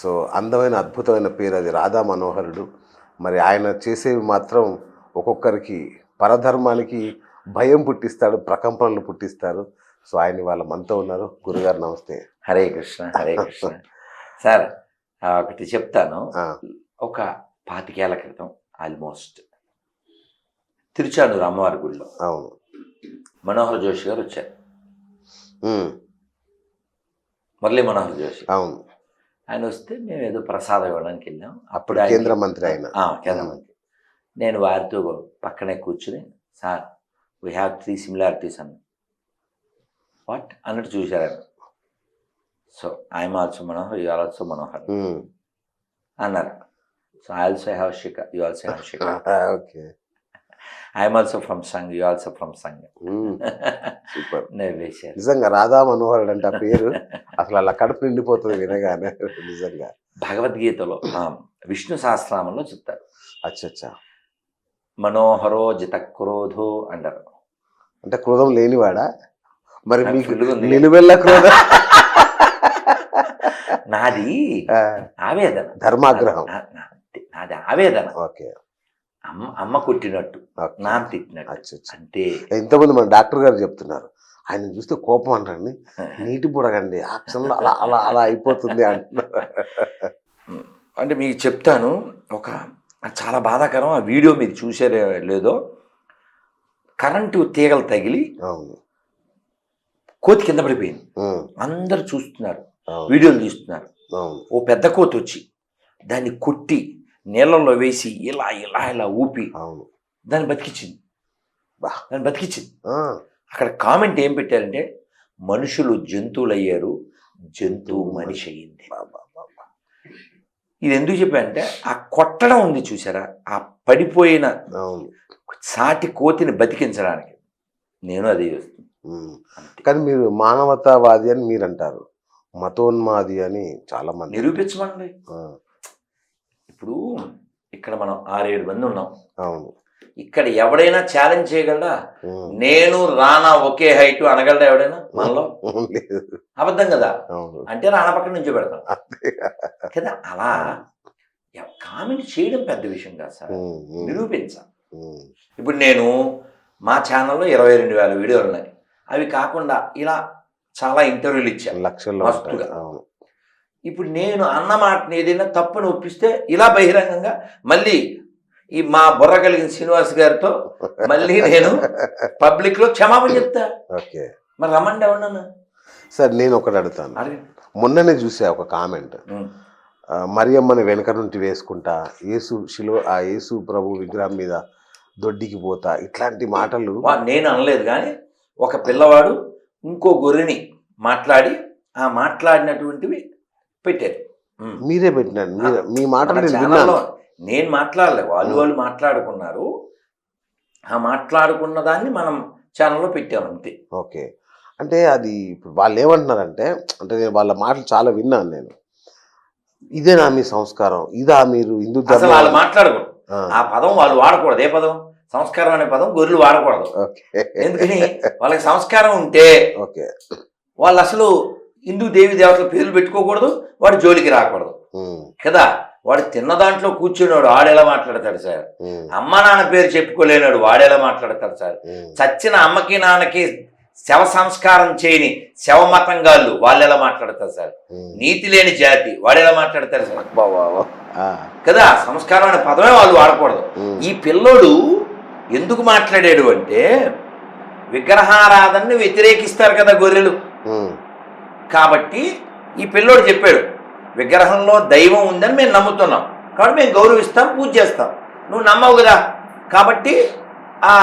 So అందమైన అద్భుతమైన పేరు అది, రాధా మనోహరుడు. మరి ఆయన చేసేవి మాత్రం ఒక్కొక్కరికి పరధర్మానికి భయం పుట్టిస్తాడు, ప్రకంపనలు పుట్టిస్తారు. సో ఆయన వాళ్ళ మనతో ఉన్నారు. గురుగారు నమస్తే. హరే కృష్ణ, హరే కృష్ణ. సార్ ఒకటి చెప్తాను. ఒక 25 ఏళ్ల క్రితం ఆల్మోస్ట్ తిరుచానూరు అమ్మవారి గుడిలో అవును మనోహర్ జోషి గారు వచ్చారు. మురళీ మనోహర్ జోషి. అవును. ఆయన వస్తే మేము ఏదో ప్రసాదం ఇవ్వడానికి వెళ్ళాం. అప్పుడు కేంద్ర మంత్రి ఆయన. కేంద్ర మంత్రి. నేను వారితో పక్కనే కూర్చుని, సార్ వీ హ్యావ్ 3 సిమిలారిటీస్ అన్న. వాట్ అన్నట్టు చూశారు ఆయన. So I'm also Manohar, you are also Manohar అన్నారు. సో ఐ ఆల్సో హ్యావ్ శిఖ, యూ ఆల్సో హ్యావ్ శిఖ. Okay. I'm also from Sangh, you also from Sangh. Super. వేశారు. నిజంగా రాధా మనోహరుడు అంటే ఆ పేరు అసలు అలా కడుపు నిండిపోతుంది వినగానే. నిజంగా భగవద్గీతలో విష్ణు సహస్రనామంలో చెప్తారు. అచ్చా. మనోహరో జిత క్రోధో అంటారు. అంటే క్రోధం లేనివాడా? మరి నాకు మీకు ఫుల్గా ఉంది. నిలువెల్ల క్రోధం. నాది ఆవేదన, ధర్మాగ్రహం. నాది ఆవేదన. ఓకే. అమ్మ కొట్టినట్టు, ఓకే. నాన్న తిట్టినట్టు. అచ్చా. అంటే ఇంతమంది మన డాక్టర్ గారు చెప్తున్నారు, ఆయన చూస్తే కోపం అంటండి, నీటి బుడగండి, ఆ క్షణంలో అలా అలా అలా అయిపోతుంది అంటున్నారు. అంటే మీకు చెప్తాను, ఒక చాలా బాధాకరం. ఆ వీడియో మీరు చూసారో లేదో, కరెంటు తీగలు తగిలి అవును. కోతి కింద పడిపోయింది. అందరు చూస్తున్నారు, వీడియోలు తీస్తున్నారు. ఓ పెద్ద కోతి వచ్చి దాన్ని కొట్టి నీళ్ళల్లో వేసి ఇలా ఇలా ఇలా ఊపి దాన్ని బతికించింది. అక్కడ కామెంట్ ఏం పెట్టారంటే, మనుషులు జంతువులు అయ్యారు, జంతువు మనిషి అయ్యింది. ఇది ఎందుకు చెప్పారంటే, ఆ కొట్టడం ఉంది చూసారా, ఆ పడిపోయిన సాటి కోతిని బతికించడానికి. నేను అదే చేస్తాను. కానీ మీరు మానవతావాది అని మీరు అంటారు, మతోన్మాది అని చాలా మంది. నిరూపించమండి. ఇప్పుడు ఇక్కడ మనం 6-7 మంది ఉన్నాం. అవును. ఇక్కడ ఎవడైనా ఛాలెంజ్ చేయగలడా? నేను రానా ఒకే హైట్ అనగలడా ఎవడైనా? మనలో అబద్ధం కదా. అంటే రానా పక్కన నుంచి పెడతాం కదా. అలా కామెంట్ చేయడం పెద్ద విషయం కాదు సార్, నిరూపించాలి. ఇప్పుడు నేను మా ఛానల్లో 22,000 వీడియోలు ఉన్నాయి. అవి కాకుండా ఇలా చాలా ఇంటర్వ్యూలు ఇచ్చాను, లక్షల్లో మస్తుగా. ఇప్పుడు నేను అన్న మాటని ఏదైనా తప్పును ఒప్పిస్తే ఇలా బహిరంగంగా మళ్ళీ ఈ మా బుర్ర కలిగిన శ్రీనివాస్ గారితో మళ్ళీ నేను పబ్లిక్ లో క్షమాపణ చెప్తా. ఓకే. మరి రమ్మండి ఎవరన్నా. సార్ నేను ఒకటి అడుగుతాను. మొన్ననే చూసా ఒక కామెంట్, మరియమ్మని వెనక నుండి వేసుకుంటా, ఆ యేసు ప్రభు విగ్రహం మీద దొడ్డికి పోతా, ఇట్లాంటి మాటలు. నేను అనలేదు, కానీ ఒక పిల్లవాడు ఇంకో గొర్రెని మాట్లాడి ఆ మాట్లాడినటువంటివి పెట్టారు. మీరే పెట్టినారు. మీ మాటలు నేను మాట్లాడలేదు, వాళ్ళు మాట్లాడుకున్నారు. ఆ మాట్లాడుకున్న దాన్ని మనం ఛానల్లో పెట్టాం అంతే. ఓకే. అంటే అది ఇప్పుడు వాళ్ళు ఏమంటున్నారంటే, అంటే నేను వాళ్ళ మాటలు చాలా విన్నాను నేను, ఇదేనా మీ సంస్కారం, ఇదా మీరు హిందూ అసలు వాళ్ళు మాట్లాడకూడదు. ఆ పదం వాళ్ళు వాడకూడదు. ఏ పదం? సంస్కారం అనే పదం గొర్రెలు వాడకూడదు. ఎందుకని? వాళ్ళకి సంస్కారం ఉంటే వాళ్ళు అసలు హిందూ దేవి దేవతల పేర్లు పెట్టుకోకూడదు, వాడు జోలికి రాకూడదు కదా. వాడు తిన్న దాంట్లో కూర్చున్నాడు, వాడెలా మాట్లాడతాడు సార్? అమ్మ నాన్న పేరు చెప్పుకోలేనాడు, వాడెలా మాట్లాడతాడు సార్? చచ్చిన అమ్మకి నాన్నకి శవ సంస్కారం చేయని శవ మతంగాళ్ళు వాళ్ళు ఎలా మాట్లాడతారు సార్? నీతి లేని జాతి వాడెలా మాట్లాడతారు సార్? కదా. సంస్కారం అనే పదమే వాళ్ళు వాడకూడదు. ఈ పిల్లోడు ఎందుకు మాట్లాడాడు అంటే, విగ్రహారాధనని వ్యతిరేకిస్తారు కదా గొర్రెలు. కాబట్టి ఈ పిల్లోడు చెప్పాడు, విగ్రహంలో దైవం ఉందని మేము నమ్ముతున్నాం, కాబట్టి మేము గౌరవిస్తాం, పూజ చేస్తాం. నువ్వు నమ్మవు కదా, కాబట్టి ఆ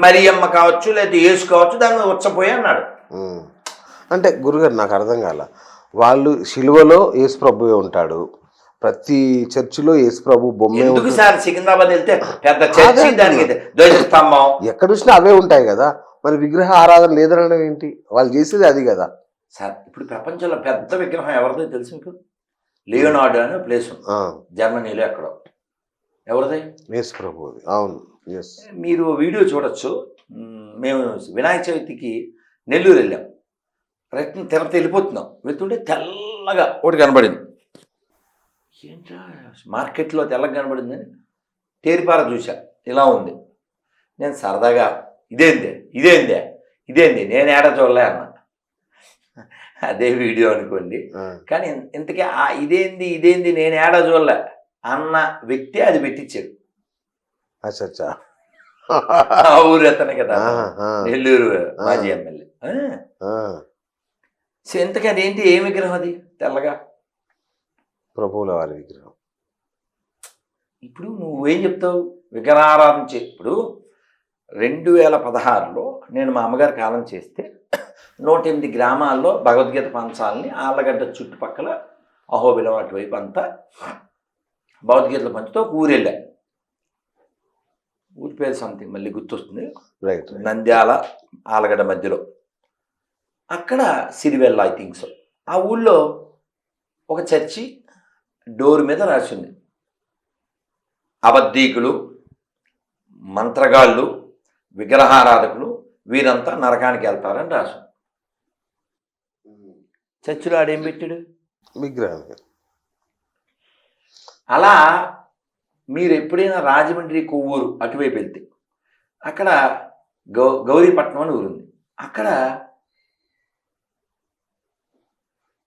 మరియమ్మ కావచ్చు లేదా యేసు కావచ్చు దాన్ని వచ్చపోయి అన్నాడు. అంటే గురుగారు నాకు అర్థం కాల, వాళ్ళు శిలువలో యేసు ప్రభువే ఉంటాడు, ప్రతి చర్చిలో యేసు ప్రభు బొమ్మ. ఎందుకు సార్ సికింద్రాబాద్ వెళ్తే పెద్ద చర్చి, దానికి ధ్వజస్తంభం ఎక్కడ చూసినా అవే ఉంటాయి కదా, మరి విగ్రహ ఆరాధన లేదనడం ఏంటి? వాళ్ళు చేసేది అది కదా సార్. ఇప్పుడు ప్రపంచంలో పెద్ద విగ్రహం ఎవరిదో తెలుసు మీకు? లియోనార్డో అనే ప్లేస్ జర్మనీలో ఎక్కడో. ఎవరిది? యేసు ప్రభుది. అవును. మీరు వీడియో చూడొచ్చు. మేము వినాయక చవితికి నెల్లూరు వెళ్ళాం. ప్రయత్నం తిరుపతి వెళ్ళిపోతున్నాం, వెళ్తుంటే తెల్లగా ఒకటి కనబడింది. ఏంట్రా మార్కెట్లో తెల్లగా కనబడిందని తేరిపార చూసా, ఇలా ఉంది. నేను సరదాగా ఇదేంది నేను ఏడా చూడలే అన్న. అదే వీడియో అనుకోండి. కానీ ఇంతకీ ఆ ఇదేంది నేను ఏడా చూడలే అన్న వ్యక్తి అది పెట్టించాడు. అచ్చా ఆ ఊరు అతనే కదా, నెల్లూరు మాజీ ఎమ్మెల్యే. సో ఇంతకీ అదేంటి, ఏ విగ్రహం అది తెల్లగా? ప్రభువుల వారి విగ్రహం. ఇప్పుడు నువ్వేం చెప్తావు విగ్రహారాధన ఇప్పుడు 2016లో నేను మా అమ్మగారి కాలం చేస్తే 108 గ్రామాల్లో భగవద్గీత పంచాలని ఆళ్ళగడ్డ చుట్టుపక్కల అహోబిలం అటువైపు అంతా భగవద్గీతలు పంచుతూ ఒక ఊరు వెళ్ళా. ఊరి పేరు సంథింగ్ మళ్ళీ గుర్తొస్తుంది, రైట్. నంద్యాల ఆలగడ్డ మధ్యలో. అక్కడ సిరివెల్ల ఐ థింక్ సో. ఆ ఊళ్ళో ఒక చర్చి డోర్ మీద రాసింది, అబద్ధీకులు, మంత్రగాళ్ళు, విగ్రహారాధకులు వీరంతా నరకానికి వెళ్తారని రాసు. చర్చిలో ఆడేం పెట్టాడు? విగ్రహం. అలా మీరు ఎప్పుడైనా రాజమండ్రి కొవ్వూరు అటువైపు వెళ్తే అక్కడ గౌరీపట్నం అని ఊరుంది. అక్కడ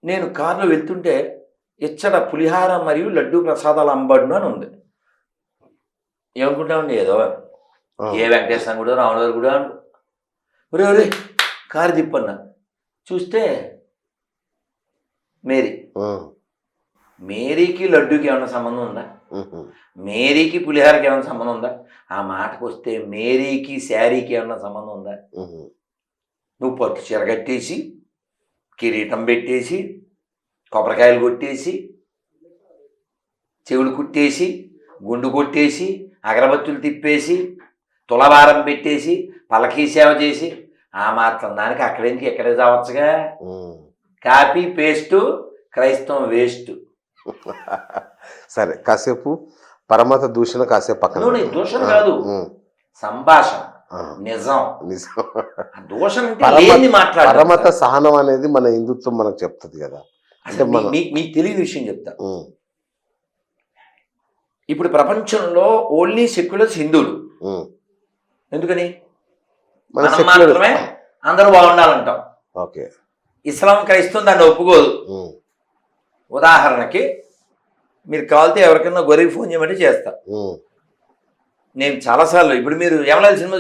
నేను కారులో వెళ్తుంటే ఇచ్చట పులిహార మరియు లడ్డూ ప్రసాదాలు అంబడును అని ఉంది. ఏమనుకుంటామండి, ఏదో ఏ వెంకటేశ్వర గుడో రాములవారి గుడో అను. ఒరే కారు తిప్పన్నా చూస్తే మేరీకి లడ్డూకి ఏమైనా సంబంధం ఉందా? మేరీకి పులిహారకి ఏమైనా సంబంధం ఉందా? ఆ మాటకు వస్తే మేరీకి శారీకి ఏమైనా సంబంధం ఉందా? నువ్వు పట్టు చీర కట్టేసి కిరీటం పెట్టేసి కొబ్బరికాయలు కొట్టేసి చెవులు కుట్టేసి గుండు కొట్టేసి అగరబత్తులు తిప్పేసి తులభారం పెట్టేసి పలకీ సేవ చేసి ఆ మాత్రం దానికి అక్కడేందుకు ఎక్కడే చావచ్చుగా. కాపీ పేస్టు క్రైస్తవం వేస్ట్. సరే, కాసేపు పరమత దూషణ కాసేపు పక్కన. దూషణ కాదు, సంభాషణ, నిజం. దూషణ పరమత సహనం అనేది మన హిందుత్వం మనకు చెప్తుంది కదా. అంటే మీకు తెలియని విషయం చెప్తా. ఇప్పుడు ప్రపంచంలో ఓన్లీ సెక్యులర్స్ హిందువులు. ఎందుకని? మనం మాత్రమే అందరూ బాగుండాలంటాం. ఓకే. ఇస్లాం క్రైస్తవం దాన్ని ఒప్పుకోదు. ఉదాహరణకి మీరు కావాలితే ఎవరికైనా గొర్రెకి ఫోన్ చేయమంటే చేస్తా. నేను చాలాసార్లు, ఇప్పుడు మీరు యమలాల్ సినిమా